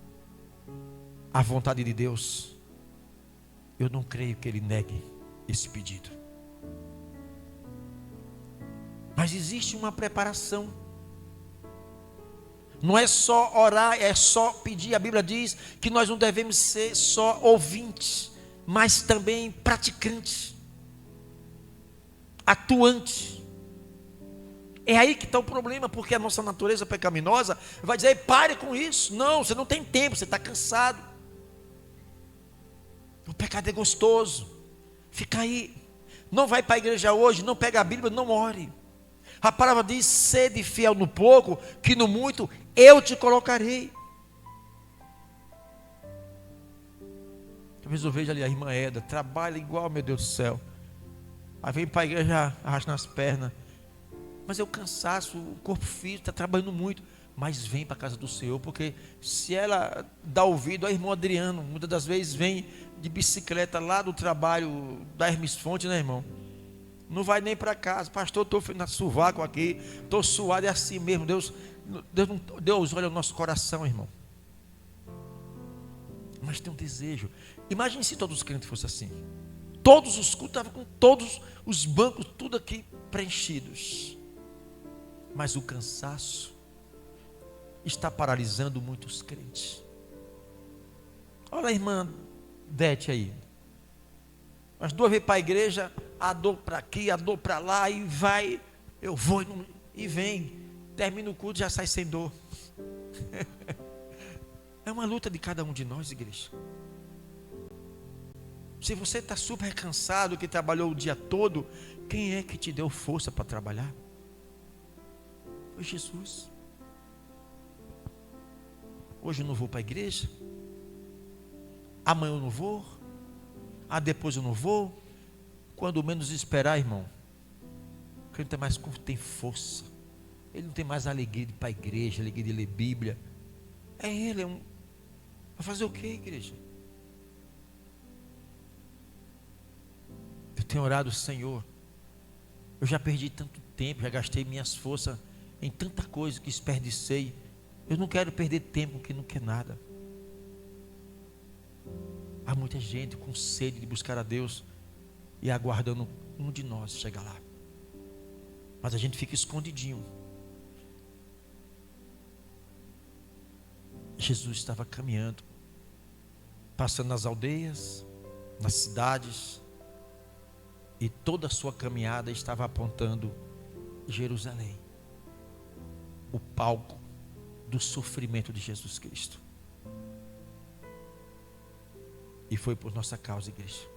à vontade de Deus, eu não creio que Ele negue esse pedido. Mas existe uma preparação. Não é só orar, é só pedir. A Bíblia diz que nós não devemos ser só ouvintes, mas também praticante, atuante. É aí que está o problema, porque a nossa natureza pecaminosa vai dizer: pare com isso. Não, você não tem tempo, você está cansado. O pecado é gostoso. Fica aí. Não vai para a igreja hoje, não pega a Bíblia, não ore. A palavra diz: sede fiel no pouco, que no muito eu te colocarei. Talvez eu veja ali a irmã Eda, trabalha igual, meu Deus do céu. Aí vem para a igreja, arrasta nas pernas. Mas é o cansaço, o corpo físico está trabalhando muito. Mas vem para a casa do Senhor, porque se ela dá ouvido, a irmã Adriano, muitas das vezes vem de bicicleta lá do trabalho da Hermes Fonte, né, irmão? Não vai nem para casa. Pastor, estou na sovaco aqui, estou suado, é assim mesmo. Deus olha o nosso coração, irmão. Mas tem um desejo. Imagine se todos os crentes fossem assim. Todos os cultos estavam com todos os bancos, tudo aqui preenchidos. Mas o cansaço está paralisando muitos crentes. Olha a irmã Dete aí. As duas vezes para a igreja, a dor para aqui, a dor para lá, e vai, eu vou e vem. Termina o culto, já sai sem dor. É uma luta de cada um de nós, igreja. Se você está super cansado, que trabalhou o dia todo, quem é que te deu força para trabalhar? Foi Jesus. Hoje eu não vou para a igreja. Amanhã eu não vou. Depois eu não vou. Quando menos esperar, irmão, porque ele tem força. Ele não tem mais alegria de ir para a igreja, alegria de ler Bíblia. Vai fazer o que, igreja? Eu tenho orado: Senhor, eu já perdi tanto tempo, já gastei minhas forças em tanta coisa que desperdicei. Eu não quero perder tempo que não quer nada. Há muita gente com sede de buscar a Deus e aguardando um de nós chegar lá. Mas a gente fica escondidinho. Jesus estava caminhando, passando nas aldeias, nas cidades, e toda a sua caminhada estava apontando Jerusalém, o palco do sofrimento de Jesus Cristo. E foi por nossa causa, igreja.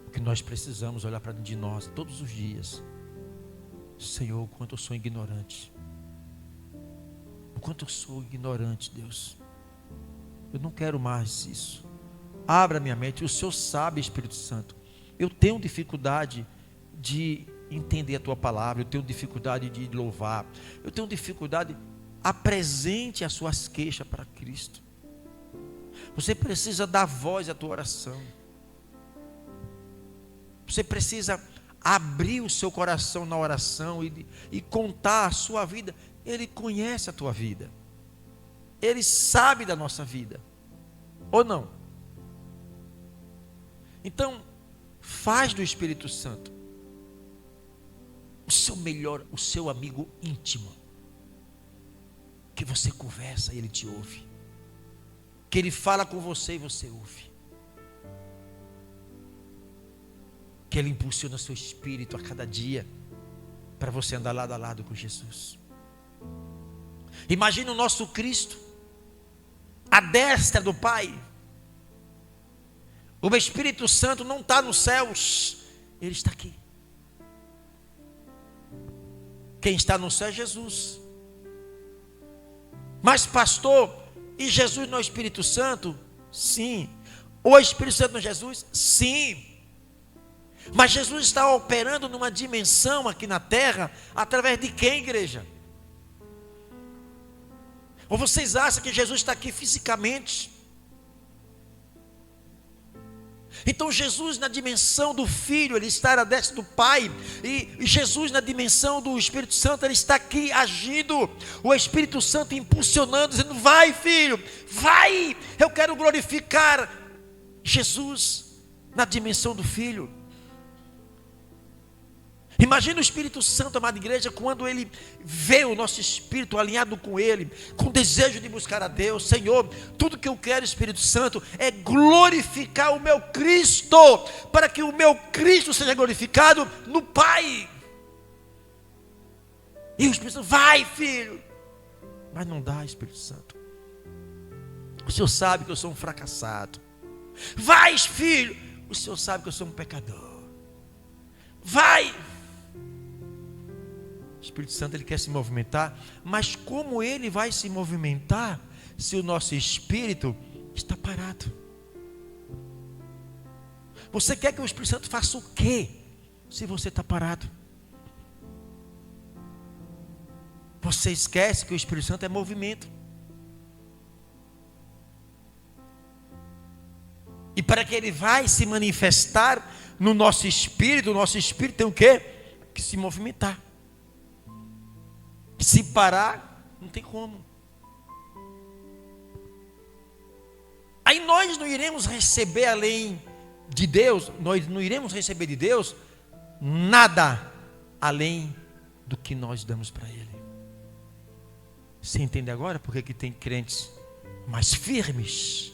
O que nós precisamos olhar para dentro de nós todos os dias: Senhor, o quanto eu sou ignorante. O quanto eu sou ignorante, Deus. Eu não quero mais isso. Abra minha mente. O Senhor sabe, Espírito Santo. Eu tenho dificuldade de entender a Tua palavra. Eu tenho dificuldade de louvar. Eu tenho dificuldade. Apresente as suas queixas para Cristo. Você precisa dar voz à tua oração. Você precisa abrir o seu coração na oração e contar a sua vida. Ele conhece a tua vida. Ele sabe da nossa vida. Ou não? Então, faz do Espírito Santo o seu melhor, o seu amigo íntimo. Que você conversa e ele te ouve. Que ele fala com você e você ouve. Que ele impulsiona seu espírito a cada dia para você andar lado a lado com Jesus. Imagina o nosso Cristo à destra do Pai. O Espírito Santo não está nos céus, ele está aqui. Quem está no céu é Jesus. Mas pastor, e Jesus não é o Espírito Santo? Sim. O Espírito Santo não é Jesus? Sim. Mas Jesus está operando numa dimensão aqui na terra, através de quem, igreja? Ou vocês acham que Jesus está aqui fisicamente? Então Jesus na dimensão do Filho, ele está à destra do Pai, e Jesus na dimensão do Espírito Santo, ele está aqui agindo, o Espírito Santo impulsionando, dizendo: vai filho, vai, eu quero glorificar Jesus na dimensão do Filho. Imagina o Espírito Santo, amada igreja, quando ele vê o nosso espírito alinhado com ele, com desejo de buscar a Deus. Senhor, tudo que eu quero, Espírito Santo, é glorificar o meu Cristo, para que o meu Cristo seja glorificado no Pai. E o Espírito Santo, vai, filho. Mas não dá, Espírito Santo. O Senhor sabe que eu sou um fracassado. Vai, filho. O Senhor sabe que eu sou um pecador. Vai. O Espírito Santo, ele quer se movimentar, mas como ele vai se movimentar se o nosso espírito está parado? Você quer que o Espírito Santo faça o quê se você está parado? Você esquece que o Espírito Santo é movimento. E para que ele vai se manifestar no nosso espírito, o nosso espírito tem o quê? Que se movimentar. Se parar, não tem como. Aí nós não iremos receber além de Deus, nós não iremos receber de Deus nada além do que nós damos para Ele. Você entende agora porque que tem crentes mais firmes,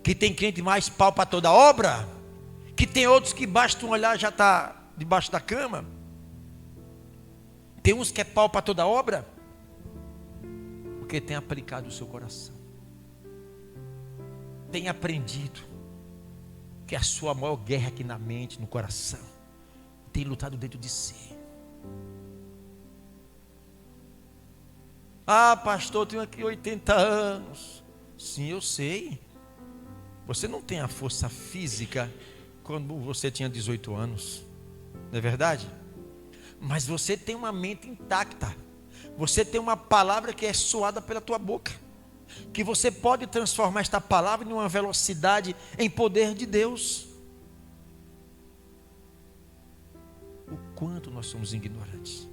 que tem crente mais pau para toda obra, que tem outros que basta um olhar já está debaixo da cama? Tem uns que é pau para toda obra, porque tem aplicado o seu coração, tem aprendido que a sua maior guerra aqui na mente, no coração, tem lutado dentro de si. Ah, pastor, eu tenho aqui 80 anos. Sim, eu sei. Você não tem a força física quando você tinha 18 anos, não é verdade? Mas você tem uma mente intacta. Você tem uma palavra que é soada pela tua boca, que você pode transformar esta palavra em uma velocidade em poder de Deus. O quanto nós somos ignorantes.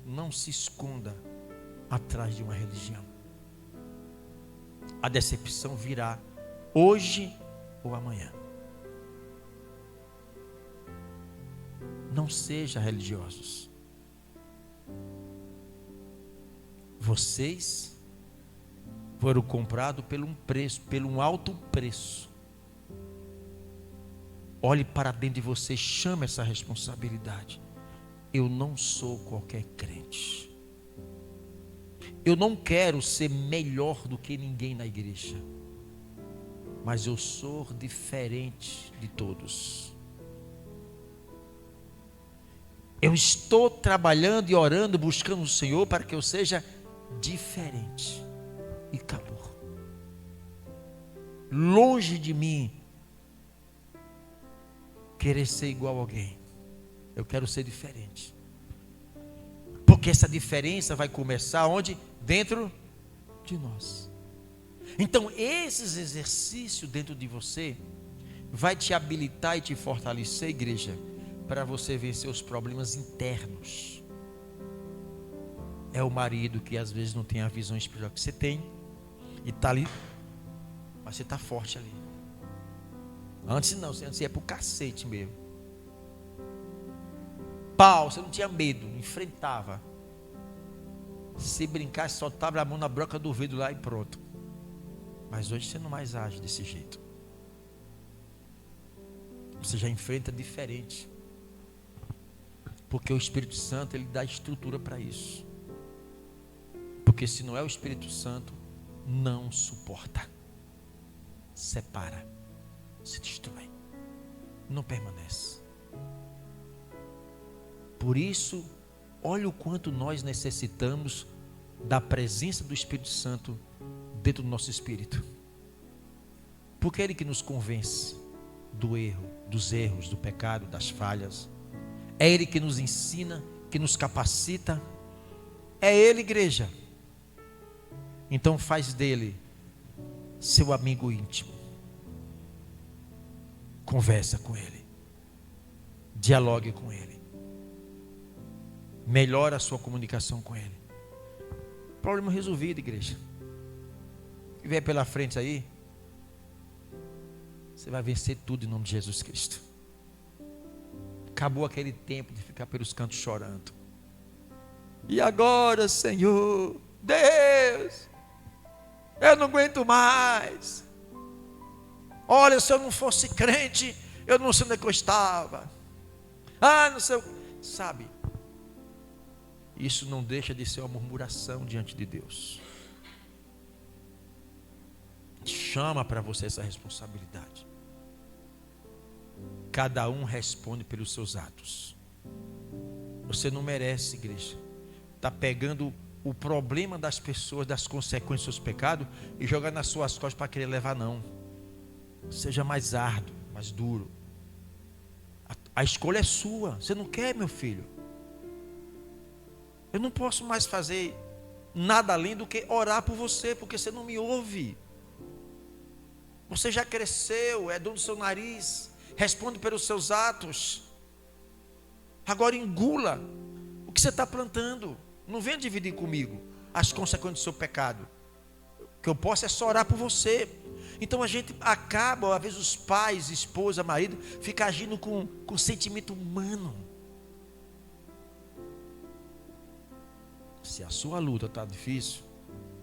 Não se esconda atrás de uma religião. A decepção virá hoje ou amanhã. Não seja religiosos. Vocês foram comprados por um preço, pelo um alto preço. Olhe para dentro de você, chame essa responsabilidade. Eu não sou qualquer crente. Eu não quero ser melhor do que ninguém na igreja, mas eu sou diferente de todos. Eu estou trabalhando e orando, buscando o Senhor para que eu seja diferente. E acabou. Longe de mim querer ser igual a alguém. Eu quero ser diferente. Porque essa diferença vai começar onde? Dentro de nós. Então esses exercícios dentro de você vai te habilitar e te fortalecer, igreja, para você vencer os problemas internos. É o marido que às vezes não tem a visão espiritual que você tem e está ali, mas você está forte ali. Antes não, antes ia para o cacete mesmo. Pau, você não tinha medo, enfrentava. Se brincasse, soltava a mão na broca do vidro lá e pronto. Mas hoje você não mais age desse jeito. Você já enfrenta diferente. Porque o Espírito Santo, ele dá estrutura para isso. Porque se não é o Espírito Santo, não suporta. Separa, se destrói, não permanece. Por isso, olha o quanto nós necessitamos da presença do Espírito Santo dentro do nosso espírito. Porque é Ele que nos convence do erro, dos erros, do pecado, das falhas. É Ele que nos ensina, que nos capacita. É Ele, igreja. Então faz dele seu amigo íntimo. Conversa com Ele. Dialogue com Ele. Melhora a sua comunicação com Ele. Problema resolvido, igreja. O que vier pela frente aí, você vai vencer tudo em nome de Jesus Cristo. Acabou aquele tempo de ficar pelos cantos chorando. E agora, Senhor, Deus, eu não aguento mais. Olha, se eu não fosse crente, eu não sei onde é que eu estava. Não sei. Sabe, isso não deixa de ser uma murmuração diante de Deus. Chama para você essa responsabilidade. Cada um responde pelos seus atos. Você não merece, igreja, está pegando o problema das pessoas, das consequências dos seus pecados e jogar nas suas costas para querer levar, não. Seja mais árduo, mais duro. A escolha é sua. Você não quer, meu filho? Eu não posso mais fazer nada além do que orar por você, porque você não me ouve. Você já cresceu, é dono do seu nariz, responde pelos seus atos. Agora engula o que você está plantando. Não venha dividir comigo as consequências do seu pecado. O que eu posso é só orar por você. Então a gente acaba, às vezes os pais, esposa, marido, fica agindo com sentimento humano. Se a sua luta está difícil,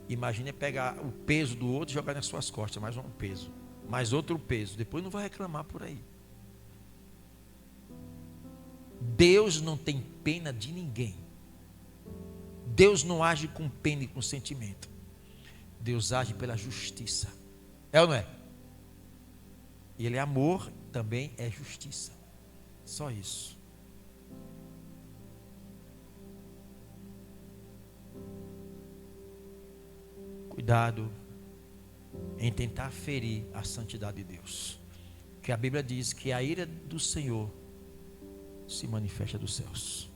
imagine pegar o peso do outro e jogar nas suas costas, mais um peso, mais outro peso, depois não vai reclamar por aí. Deus não tem pena de ninguém. Deus não age com pena e com sentimento. Deus age pela justiça. É ou não é? E Ele é amor, também é justiça. Só isso. Cuidado em tentar ferir a santidade de Deus. Que a Bíblia diz que a ira do Senhor se manifesta dos céus.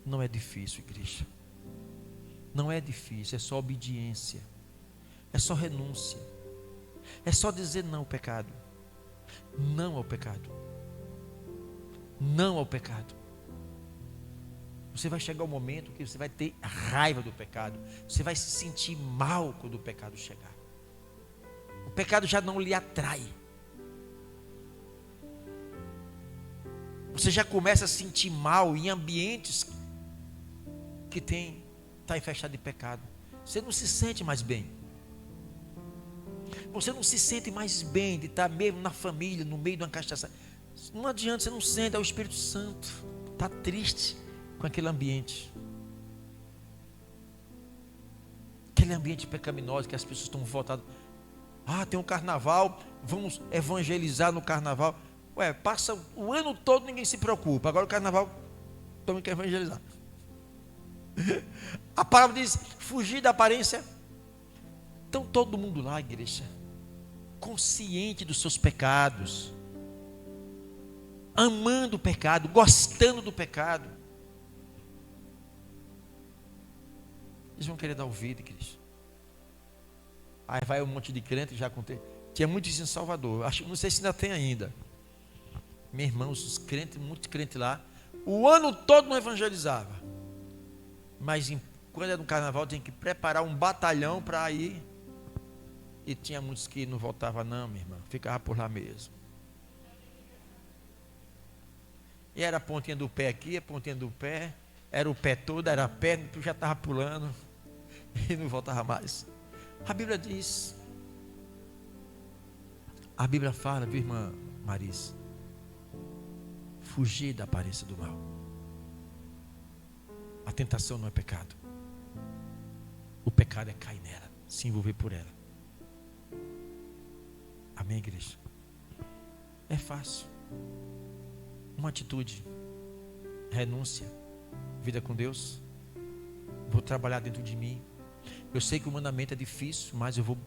Não é difícil, igreja. Não é difícil, é só obediência. É só renúncia. É só dizer não ao pecado. Não ao pecado. Não ao pecado. Você vai chegar um momento que você vai ter raiva do pecado. Você vai se sentir mal quando o pecado chegar. O pecado já não lhe atrai. Você já começa a sentir mal em ambientes que está infestado de pecado. Você não se sente mais bem. Você não se sente mais bem de estar mesmo na família, no meio de uma cachaça. Não adianta, você não sente, é o Espírito Santo. Está triste com aquele ambiente. Aquele ambiente pecaminoso que as pessoas estão voltadas. Tem um carnaval, vamos evangelizar no carnaval. Passa o ano todo, ninguém se preocupa. Agora o carnaval, todo mundo quer evangelizar. A palavra diz, fugir da aparência. Então todo mundo lá, igreja, consciente dos seus pecados, amando o pecado, gostando do pecado. Eles vão querer dar ouvido, igreja. Aí vai um monte de crente, já contei. Tinha muitos em Salvador, não sei se ainda tem ainda. Meu irmão, os crentes, muitos crentes lá, o ano todo não evangelizava. Mas quando era no carnaval, tinha que preparar um batalhão para ir. E tinha muitos que não voltavam não, minha irmã. Ficava por lá mesmo. E era a pontinha do pé aqui, a pontinha do pé. Era o pé todo, era a perna, já estava pulando. E não voltava mais. A Bíblia diz. A Bíblia fala, viu, irmã Marisa? Fugir da aparência do mal. A tentação não é pecado. O pecado é cair nela, se envolver por ela. Amém, igreja? É fácil. Uma atitude, renúncia, vida com Deus. Vou trabalhar dentro de mim. Eu sei que o mandamento é difícil, mas eu vou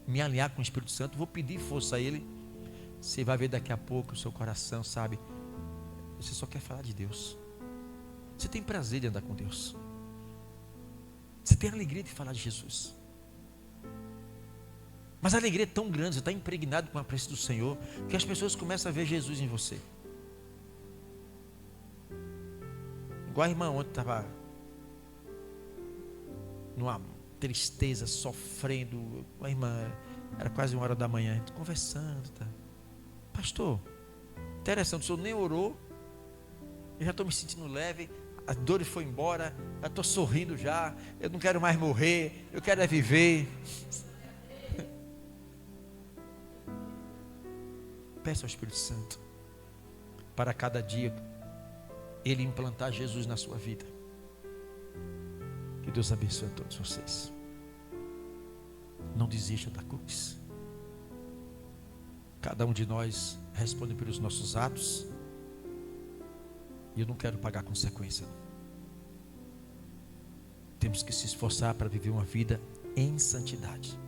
me alinhar com o Espírito Santo, vou pedir força a Ele. Você vai ver daqui a pouco o seu coração, sabe? Você só quer falar de Deus. Você tem prazer de andar com Deus. Você tem alegria de falar de Jesus. Mas a alegria é tão grande, você está impregnado com a presença do Senhor, que as pessoas começam a ver Jesus em você. Igual a irmã ontem estava numa tristeza, sofrendo. A irmã, era quase 1h da manhã, conversando. Tá? Pastor, Interessante, o senhor nem orou. Eu já estou me sentindo leve. As dores foram embora. Já estou sorrindo já. Eu não quero mais morrer. Eu quero é viver. Peça ao Espírito Santo para cada dia Ele implantar Jesus na sua vida. Que Deus abençoe a todos vocês. Não desista da cruz. Cada um de nós responde pelos nossos atos. E eu não quero pagar consequência. Temos que se esforçar para viver uma vida em santidade.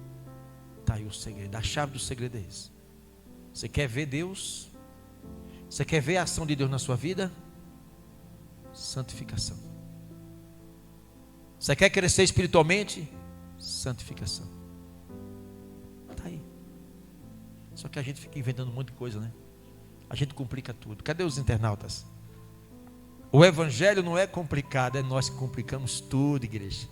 Está aí o segredo. A chave do segredo é esse. Você quer ver Deus? Você quer ver a ação de Deus na sua vida? Santificação. Você quer crescer espiritualmente? Santificação. Está aí. Só que a gente fica inventando um monte de coisa, né? A gente complica tudo. Cadê os internautas? O evangelho não é complicado, é nós que complicamos tudo, igreja.